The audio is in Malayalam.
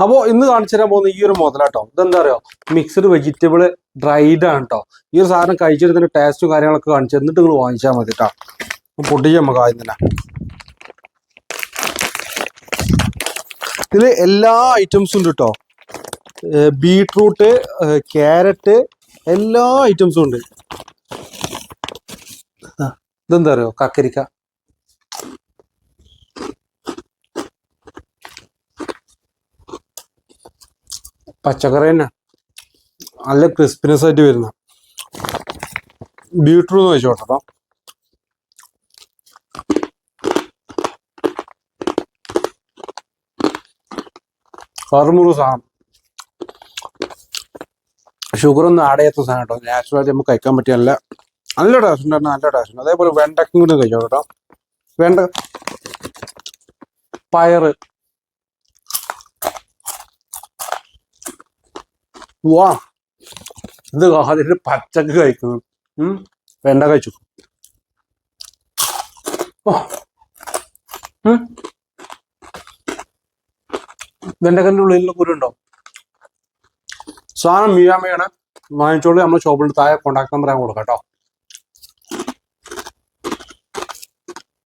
അപ്പോൾ ഇന്ന് കാണിച്ചു തരാൻ പോകുന്ന ഈ ഒരു മുതലാട്ടോ ഇതെന്താ അറിയോ മിക്സ്ഡ് വെജിറ്റബിൾ ഡ്രൈഡ് ആണ് കേട്ടോ. ഈ ഒരു സാധനം കഴിച്ചിട്ട് ടേസ്റ്റും കാര്യങ്ങളൊക്കെ കാണിച്ചു എന്നിട്ട് നിങ്ങൾ വാങ്ങിച്ചാൽ മതി കേട്ടോ. പൊട്ടിച്ച് നമുക്ക് ആദ്യം തന്നെ ഇതിൽ എല്ലാ ഐറ്റംസും ഉണ്ട് കേട്ടോ. ബീട്രൂട്ട്, ക്യാരറ്റ്, എല്ലാ ഐറ്റംസും ഉണ്ട്. ഇതെന്താ അറിയോ കക്കരിക്ക. പച്ചക്കറി തന്നെ നല്ല ക്രിസ്പിനെസ് ആയിട്ട് വരുന്ന ബീട്രൂട്ട് വെച്ചോട്ടോ. കറുമുറു സാധനം, ഷുഗർ ഒന്നും ആഡ് ചെയ്യാത്ത സാധനം കേട്ടോ. നാച്ചുറലായിട്ട് നമുക്ക് കഴിക്കാൻ പറ്റിയ നല്ല നല്ല ടേസ്റ്റ് ഉണ്ടായിരുന്നു, നല്ല ടേസ്റ്റ് ഉണ്ട്. അതേപോലെ വെണ്ടയ്ക്കും കൂടി കഴിച്ചോ കേട്ടോ. വെണ്ട, പയറ്, വാ ഇത് അതിന് പച്ചക്ക് കഴിക്കുന്നു. വെണ്ട കഴിച്ചു. വെണ്ടക്കൻ്റെ ഉള്ളിലുള്ള കുരുണ്ടോ? സാധനം മീയാമയാണ് വാങ്ങിച്ചോളൂ. നമ്മുടെ ഷോപ്പിൽ താഴെ കോൺടാക്ട് നമ്പർ ഞാൻ കൊടുക്കാം കേട്ടോ.